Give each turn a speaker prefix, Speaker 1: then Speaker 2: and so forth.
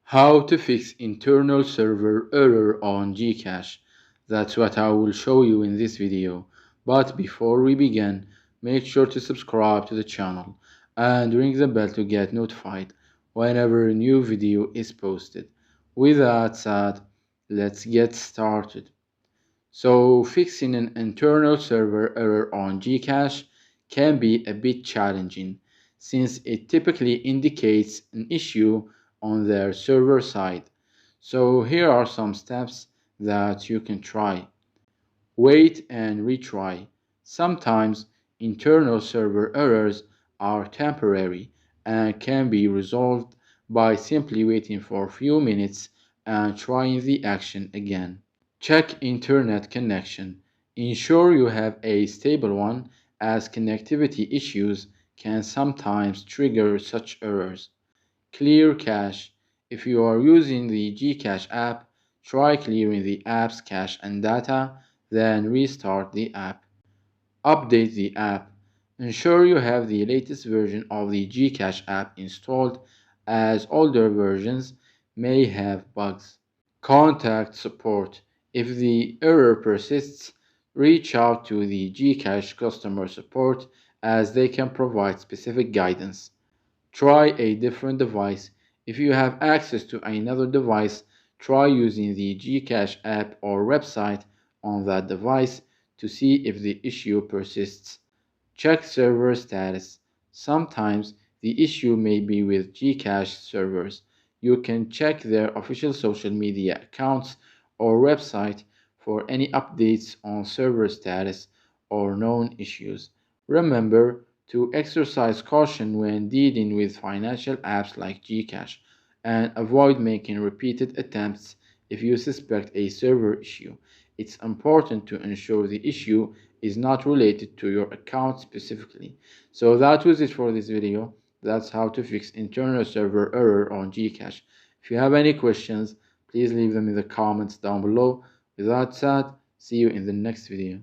Speaker 1: How to fix internal server error on GCash. That's what I will show you in this video. But before we begin, make sure to subscribe to the channel and ring the bell to get notified whenever a new video is posted. With that said, let's get started. So fixing an internal server error on GCash can be a bit challenging since it typically indicates an issue on their server side. So here are some steps that you can try. Wait and retry. Sometimes internal server errors are temporary and can be resolved by simply waiting for a few minutes and trying the action again. Check internet connection. Ensure you have a stable one, as connectivity issues can sometimes trigger such errors. Clear cache. If you are using the GCash app, try clearing the app's cache and data, then restart the app. Update the app. Ensure you have the latest version of the GCash app installed, as older versions may have bugs. Contact support. If the error persists, reach out to the GCash customer support, as they can provide specific guidance. Try a different device. If you have access to another device, try using the GCash app or website on that device to see if the issue persists. Check server status. Sometimes the issue may be with GCash servers. You can check their official social media accounts or website for any updates on server status or known issues. Remember to exercise caution when dealing with financial apps like GCash and avoid making repeated attempts if you suspect a server issue. It's important to ensure the issue is not related to your account specifically. So that was it for this video. That's how to fix internal server error on GCash. If you have any questions, please leave them in the comments down below. With that said, see you in the next video.